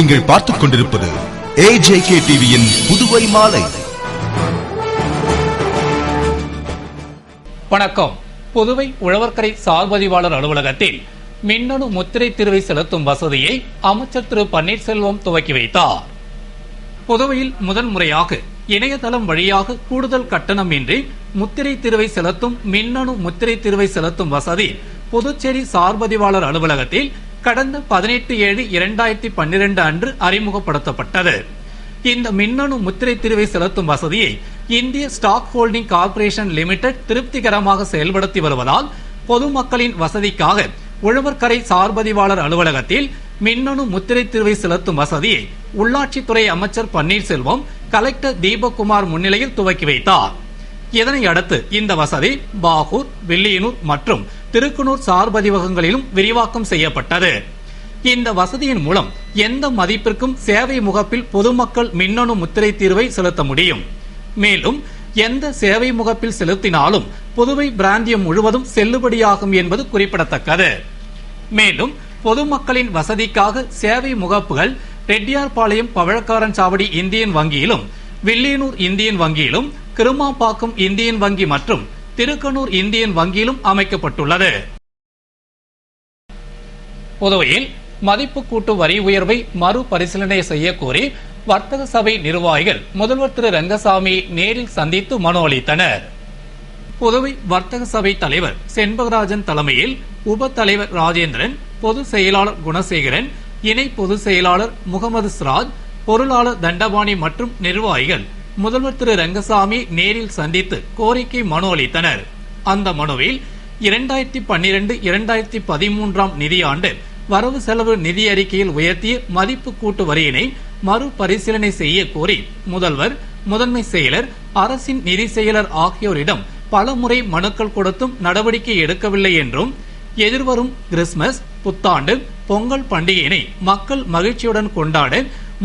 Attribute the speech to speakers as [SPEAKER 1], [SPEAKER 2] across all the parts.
[SPEAKER 1] நீங்கள் பார்த்துக் கொண்டிருப்பது AJK டிவியின் புதுவை மாலை.
[SPEAKER 2] வணக்கம். புதுவை உழவர்கரை சார்பதிவாளர் அலுவலகத்தில் மின்னணு முத்திரை திருவை செலுத்தும் வசதியை அமைச்சர் திரு பன்னீர்செல்வம் துவக்கி வைத்தார். புதுவையில் முதன்முறையாக இணையதளம் வழியாக கூடுதல் கட்டணமின்றி முத்திரை திருவை செலுத்தும் மின்னணு முத்திரை திருவை செலுத்தும் வசதி புதுச்சேரி சார்பதிவாளர் அலுவலகத்தில் கடந்த 18/7/2012 அன்று அறிமுகப்படுத்தப்பட்டது. இந்த மின்னணு முத்திரை திருவை செலுத்தும் வசதியை இந்திய ஸ்டாக் ஹோல்டிங் கார்ப்பரேஷன் லிமிடெட் திருப்திகரமாக செயல்படுத்தி வருவதால் பொதுமக்களின் வசதிக்காக உழவர்கரை சார்பதிவாளர் அலுவலகத்தில் மின்னணு முத்திரை திருவை செலுத்தும் வசதியை உள்ளாட்சித்துறை அமைச்சர் பன்னீர்செல்வம் கலெக்டர் தீபக்குமார் முன்னிலையில் துவக்கி வைத்தார். இதனை அடுத்து இந்த வசதி பாகூர், வில்லியனூர் மற்றும் திருக்குனூர் சார்பதிவகங்களிலும் விரிவாக்கம் செய்யப்பட்டது. இந்த வசதியின் மூலம் எந்த மதிப்பிற்கும் சேவை முகப்பில் பொதுமக்கள் மின்னணு முத்திரை தீர்வை செலுத்த முடியும். மேலும் எந்த சேவை முகப்பில் செலுத்தினாலும் புதுவை பிராந்தியம் முழுவதும் செல்லுபடியாகும் என்பது குறிப்பிடத்தக்கது. மேலும் பொதுமக்களின் வசதிக்காக சேவை முகப்புகள் ரெட்டியார்பாளையம் பவழக்காரன் சாவடி இந்தியன் வங்கியிலும், வில்லியனூர் இந்தியன் வங்கியிலும், கிருமாம்பாக்கம் இந்தியன் வங்கி மற்றும் திருக்கனூர் இந்தியன் வங்கியிலும் அமைக்கப்பட்டுள்ளது. புதுவையில் மதிப்பு கூட்டு வரி உயர்வை மறுபரிசீலனை செய்யக்கோரி வர்த்தக சபை நிர்வாகிகள் முதல்வர் திரு ரங்கசாமியை நேரில் சந்தித்து மனு அளித்தனர். புதுவை வர்த்தக சபை தலைவர் செண்பகராஜன் தலைமையில் உப தலைவர் ராஜேந்திரன், பொதுச் செயலாளர் குணசேகரன், இணை பொதுச் செயலாளர் முகமது சிராஜ், பொருளாளர் தண்டபாணி மற்றும் நிர்வாகிகள் முதல்வர் திரு ரங்கசாமி நேரில் சந்தித்து கோரிக்கை மனு அளித்தனர். அந்த மனுவில் 2012-2013 நிதியாண்டு வரவு செலவு நிதி அறிக்கையில் உயர்த்திய மதிப்பு கூட்டு வரியினை மறுபரிசீலனை செய்ய கோரி முதல்வர், முதன்மை செயலர், அரசின் நிதி செயலர் ஆகியோரிடம் பலமுறை மனுக்கள் கொடுத்தும் நடவடிக்கை எடுக்கவில்லை என்றும், எதிர்வரும் கிறிஸ்துமஸ், புத்தாண்டு, பொங்கல் பண்டிகையினை மக்கள் மகிழ்ச்சியுடன் கொண்டாட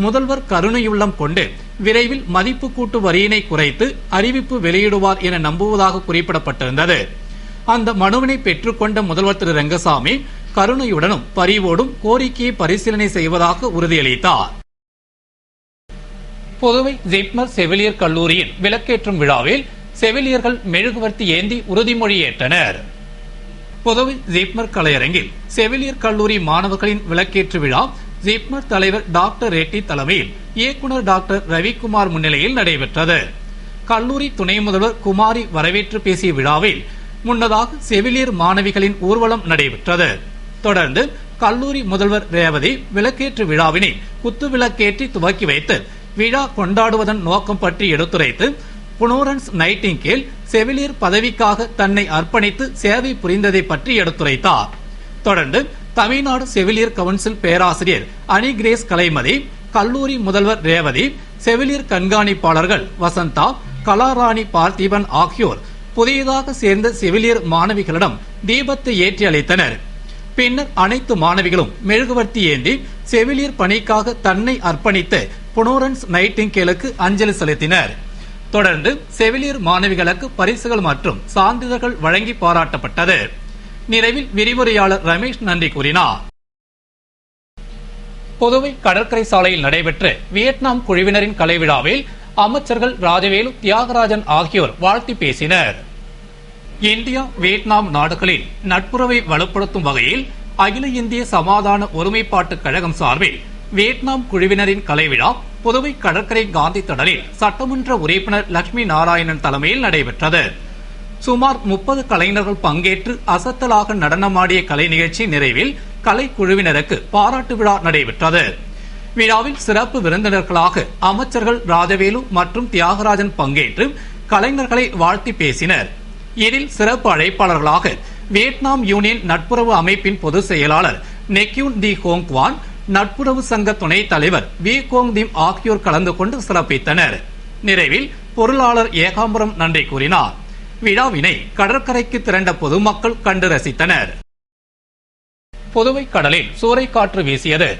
[SPEAKER 2] முதல்வர் கருணையுள்ளம் கொண்டு விரைவில் மதிப்பு கூட்டு வரியினை குறைத்து அறிவிப்பு வெளியிடுவார் என நம்புவதாக குறிப்பிடப்பட்டிருந்தது. அந்த மனுவினை பெற்றுக்கொண்ட முதல்வர் திரு ரங்கசாமி கருணையுடனும் பரிவோடும் கோரிக்கையை பரிசீலனை செய்வதாக உறுதியளித்தார். புதுவை ஜிப்மர் செவிலியர் கல்லூரியின் விளக்கேற்றும் விழாவில் செவிலியர்கள் மெழுகுவர்த்தி ஏந்தி உறுதிமொழி ஏற்றனர். புதுவை ஜிப்மர் கலையரங்கில் செவிலியர் கல்லூரி மாணவர்களின் விளக்கேற்று விழா ஜிப்மர் தலைவர் டாக்டர் ரெட்டி தலைமையில் இயக்குநர் டாக்டர் ரவிக்குமார் முன்னிலையில் நடைபெற்றது. கல்லூரி துணை முதல்வர் குமாரி வரவேற்று பேசிய விழாவில் முன்னதாக செவிலியர் மாணவிகளின் ஊர்வலம் நடைபெற்றது. தொடர்ந்து கல்லூரி முதல்வர் ரேவதி விளக்கேற்று விழாவினை குத்துவிளக்கேற்றி துவக்கி வைத்து விழா கொண்டாடுவதன் நோக்கம் பற்றி எடுத்துரைத்து புளோரன்ஸ் நைட்டிங்கேல் செவிலியர் பதவிக்காக தன்னை அர்ப்பணித்து சேவை புரிந்ததை பற்றி எடுத்துரைத்தார். தொடர்ந்து தமிழ்நாடு செவிலியர் கவுன்சில் பேராசிரியர் அனி கிரேஸ் கலைமதி, கல்லூரி முதல்வர் ரேவதி, செவிலியர் கண்காணிப்பாளர்கள் வசந்தா, கலாராணி பார்த்திபன் ஆகியோர் புதியதாக சேர்ந்த செவிலியர் மாணவிகளிடம் தீபத்தை ஏற்றி அளித்தனர். பின்னர் அனைத்து மாணவிகளும் மெழுகுவர்த்தி ஏந்தி செவிலியர் பணிக்காக தன்னை அர்ப்பணித்து புளோரன்ஸ் நைட்டிங்கேலுக்கு அஞ்சலி செலுத்தினர். தொடர்ந்து செவிலியர் மாணவிகளுக்கு பரிசுகள் மற்றும் சான்றிதழ்கள் வழங்கி பாராட்டப்பட்டது. நிறைவில் விரிவுரையாளர் ரமேஷ் நன்றி கூறினார். புதுவை கடற்கரை சாலையில் நடைபெற்ற வியட்நாம் குழுவினரின் கலை விழாவில் அமைச்சர்கள் ராஜவேலு, தியாகராஜன் ஆகியோர் வாழ்த்தி பேசினர். இந்தியா, வியட்நாம் நாடுகளில் நட்புறவை வலுப்படுத்தும் வகையில் அகில இந்திய சமாதான ஒருமைப்பாட்டு கழகம் சார்பில் வியட்நாம் குழுவினரின் கலை விழா புதுவை கடற்கரை காந்தி திடலில் சட்டமன்ற உறுப்பினர் லட்சுமி நாராயணன் தலைமையில் நடைபெற்றது. சுமார் 30 கலைஞர்கள் பங்கேற்று அசத்தலாக நடனமாடிய கலை நிகழ்ச்சி நிறைவில் கலைக்குழுவினருக்கு பாராட்டு விழா நடைபெற்றது. விழாவில் சிறப்பு விருந்தினர்களாக அமைச்சர்கள் ராஜவேலு மற்றும் தியாகராஜன் பங்கேற்று கலைஞர்களை வாழ்த்தி பேசினர். இதில் சிறப்பு அழைப்பாளர்களாக வியட்நாம் யூனியன் நட்புறவு அமைப்பின் பொதுச் செயலாளர் நெக்யூன் தி ஹோங்க்வான், நட்புறவு சங்க துணைத் தலைவர் வி கோங் திம் ஆகியோர் கலந்து கொண்டு சிறப்பித்தனர். நிறைவில் பொருளாளர் ஏகாம்பரம் நன்றி கூறினார். விழாவினை கடற்கரைக்கு திரண்ட பொதுமக்கள் கண்டு ரசித்தனர். புதுவை கடலில் சூறைக்காற்று வீசியது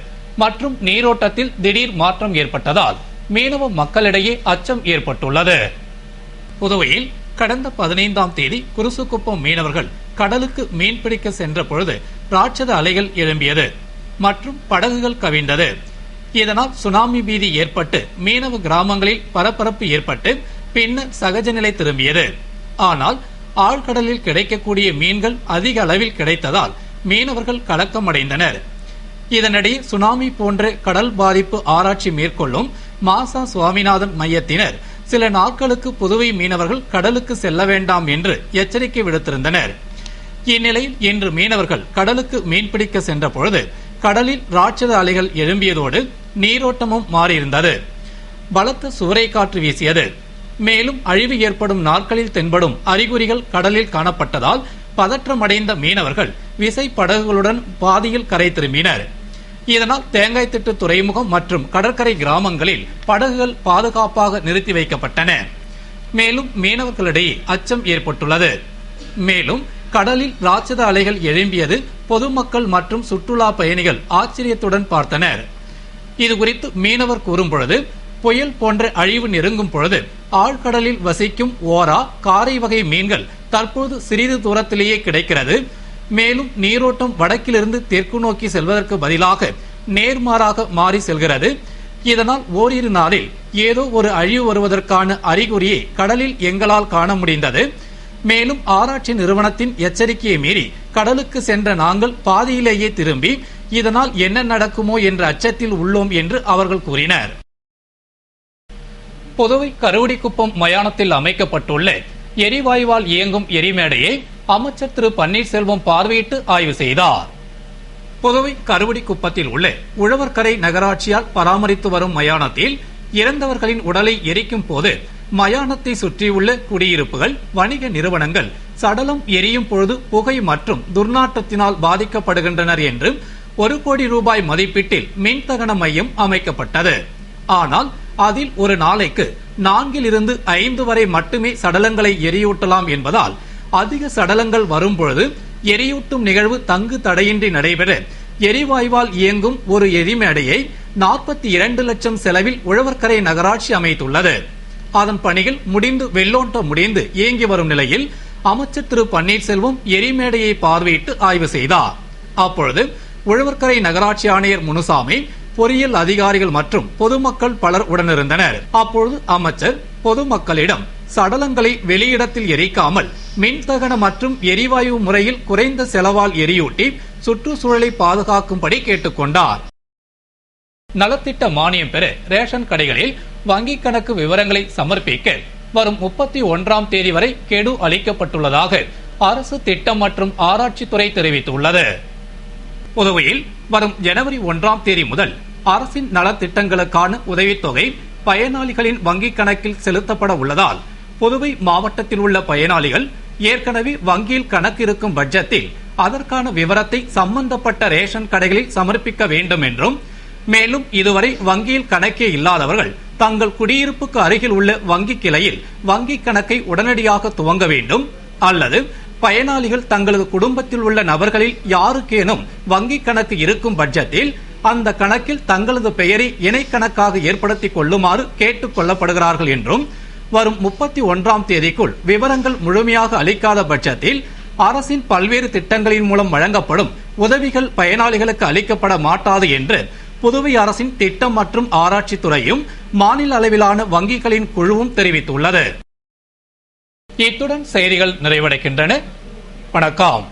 [SPEAKER 2] மற்றும் நீரோட்டத்தில் திடீர் மாற்றம் ஏற்பட்டதால் மீனவ மக்களிடையே அச்சம் ஏற்பட்டுள்ளது. புதுவையில் கடந்த 15ஆம் தேதி குருசுக்குப்பம் மீனவர்கள் கடலுக்கு மீன்பிடிக்க சென்ற பொழுது ராட்சத அலைகள் எழும்பியது மற்றும் படகுகள் கவிழ்ந்தது. இதனால் சுனாமி பீதி ஏற்பட்டு மீனவ கிராமங்களில் பரபரப்பு ஏற்பட்டு பின்னர் சகஜ நிலை திரும்பியது. ஆனால் ஆழ்கடலில் கிடைக்கக்கூடிய மீன்கள் அதிக அளவில் கிடைத்ததால் மீனவர்கள் கலக்கமடைந்தனர். இதனிடையே சுனாமி போன்ற கடல் பாதிப்பு ஆராய்ச்சி மேற்கொள்ளும் மாசா சுவாமிநாதன் மையத்தினர் சில நாட்களுக்கு புதுவை மீனவர்கள் கடலுக்கு செல்ல வேண்டாம் என்று எச்சரிக்கை விடுத்திருந்தனர். இந்நிலையில் இன்று மீனவர்கள் கடலுக்கு மீன்பிடிக்க சென்ற பொழுது கடலில் ராட்சத அலைகள் எழும்பியதோடு நீரோட்டமும் மாறியிருந்தது. பலத்த சூறைக்காற்று வீசியது. மேலும் அழிவு ஏற்படும் நாட்களில் தென்படும் அறிகுறிகள் கடலில் காணப்பட்டதால் பதற்றமடைந்த மீனவர்கள் விசை படகுகளுடன் பாதியில் கரை திரும்பினர். இதனால் தேங்காய்த்திட்டு துறைமுகம் மற்றும் கடற்கரை கிராமங்களில் படகுகள் பாதுகாப்பாக நிறுத்தி வைக்கப்பட்டன. மேலும் மீனவர்களிடையே அச்சம் ஏற்பட்டுள்ளது. மேலும் கடலில் ராட்சத அலைகள் எழும்பியது பொதுமக்கள் மற்றும் சுற்றுலா பயணிகள் ஆச்சரியத்துடன் பார்த்தனர். இதுகுறித்து மீனவர் கூறும் பொழுது, புயல் போன்ற அழிவு நெருங்கும் பொழுது ஆழ்கடலில் வசிக்கும் ஓரா, காரை வகை மீன்கள் தற்போது சிறிது தூரத்திலேயே கிடைக்கிறது. மேலும் நீரோட்டம் வடக்கிலிருந்து தெற்கு நோக்கி செல்வதற்கு பதிலாக நேர்மாறாக மாறி செல்கிறது. இதனால் ஓரிரு நாளில் ஏதோ ஒரு அழிவு வருவதற்கான அறிகுறியை கடலில் எங்களால் காண முடிந்தது. மேலும் ஆராய்ச்சி நிறுவனத்தின் எச்சரிக்கையை மீறி கடலுக்கு சென்ற நாங்கள் பாதியிலேயே திரும்பி இதனால் என்ன நடக்குமோ என்ற அச்சத்தில் உள்ளோம் என்று அவர்கள் கூறினர். புதுவை கருவடிக்குப்பம் மயானத்தில் அமைக்கப்பட்டுள்ள எரிவாயுவால் இயங்கும் எரிமேடையை அமைச்சர் திரு பன்னீர்செல்வம் பார்வையிட்டு ஆய்வு செய்தார். புதுவை கருவடிக்குப்பத்தில் உள்ள உழவர்கரை நகராட்சியால் பராமரித்து வரும் மயானத்தில் இறந்தவர்களின் உடலை எரிக்கும் போது மயானத்தை சுற்றியுள்ள குடியிருப்புகள், வணிக நிறுவனங்கள் சடலம் எரியும் பொழுது புகை மற்றும் துர்நாற்றத்தினால் பாதிக்கப்படுகின்றனர் என்று 1 கோடி ரூபாய் மதிப்பீட்டில் மின்தகன மையம் அமைக்கப்பட்டது. ஆனால் அதில் ஒரு நாளைக்கு 4 to 5 வரை மட்டுமே சடலங்களை எரியூட்டலாம் என்பதால் அதிக சடலங்கள் வரும்பொழுது எரியூட்டும் நிகழ்வு தங்கு தடையின்றி நடைபெற எரிவாயுவால் இயங்கும் ஒரு எரிமேடையை 42 லட்சம் செலவில் உழவர்கரை நகராட்சி அமைத்துள்ளது. அதன் பணிகள் முடிந்து வெள்ளோட்டம் முடிந்து இயங்கி வரும் நிலையில் அமைச்சர் திரு பன்னீர்செல்வம் எரிமேடையை பார்வையிட்டு ஆய்வு செய்தார். அப்பொழுது உழவர்கரை நகராட்சி ஆணையர் முனுசாமி, பொறியியல் அதிகாரிகள் மற்றும் பொதுமக்கள் பலர் உடனிருந்தனர். அப்பொழுது அமைச்சர் பொதுமக்களிடம் சடலங்களை வெளியிடத்தில் எரிக்காமல் மின்தகன மற்றும் எரிவாயு முறையில் குறைந்த செலவால் எரியூட்டி சுற்றுச்சூழலை பாதுகாக்கும்படி கேட்டுக்கொண்டார். நலத்திட்ட மானியம் பெற ரேஷன் கடைகளில் வங்கிக் கணக்கு விவரங்களை சமர்ப்பிக்க வரும் 31ஆம் தேதி வரை கெடு அளிக்கப்பட்டுள்ளதாக அரசு திட்டம் மற்றும் ஆராய்ச்சித்துறை தெரிவித்துள்ளது. புதுவையில் வரும் ஜனவரி 1ஆம் தேதி முதல் அரசின் நலத்திட்டங்களுக்கான உதவித்தொகை பயனாளிகளின் வங்கிக் கணக்கில் செலுத்தப்பட உள்ளதால் புதுவை மாவட்டத்தில் உள்ள பயனாளிகள் ஏற்கனவே வங்கியில் கணக்கு இருக்கும் பட்சத்தில் அதற்கான விவரத்தை சம்பந்தப்பட்ட ரேஷன் கடைகளில் சமர்ப்பிக்க வேண்டும் என்றும், மேலும் இதுவரை வங்கியில் கணக்கே இல்லாதவர்கள் தங்கள் குடியிருப்புக்கு அருகில் உள்ள வங்கி கிளையில் வங்கிக் கணக்கை உடனடியாக துவங்க வேண்டும், அல்லது பயனாளிகள் தங்களது குடும்பத்தில் உள்ள நபர்களில் யாருக்கேனும் வங்கிக் கணக்கு இருக்கும் பட்சத்தில் அந்த கணக்கில் தங்களது பெயரை இணை கணக்காக ஏற்படுத்திக் கொள்ளுமாறு கேட்டுக் கொள்ளப்படுகிறார்கள் என்றும், வரும் 31ஆம் தேதிக்குள் விவரங்கள் முழுமையாக அளிக்காத பட்சத்தில் அரசின் பல்வேறு திட்டங்களின் மூலம் வழங்கப்படும் உதவிகள் பயனாளிகளுக்கு அளிக்கப்பட மாட்டாது என்று புதுவை அரசின் திட்டம் மற்றும் ஆராய்ச்சித்துறையும் மாநில அளவிலான வங்கிகளின் குழுவும் தெரிவித்துள்ளது. இத்துடன் செய்திகள் நிறைவடைகின்றன. வணக்கம்.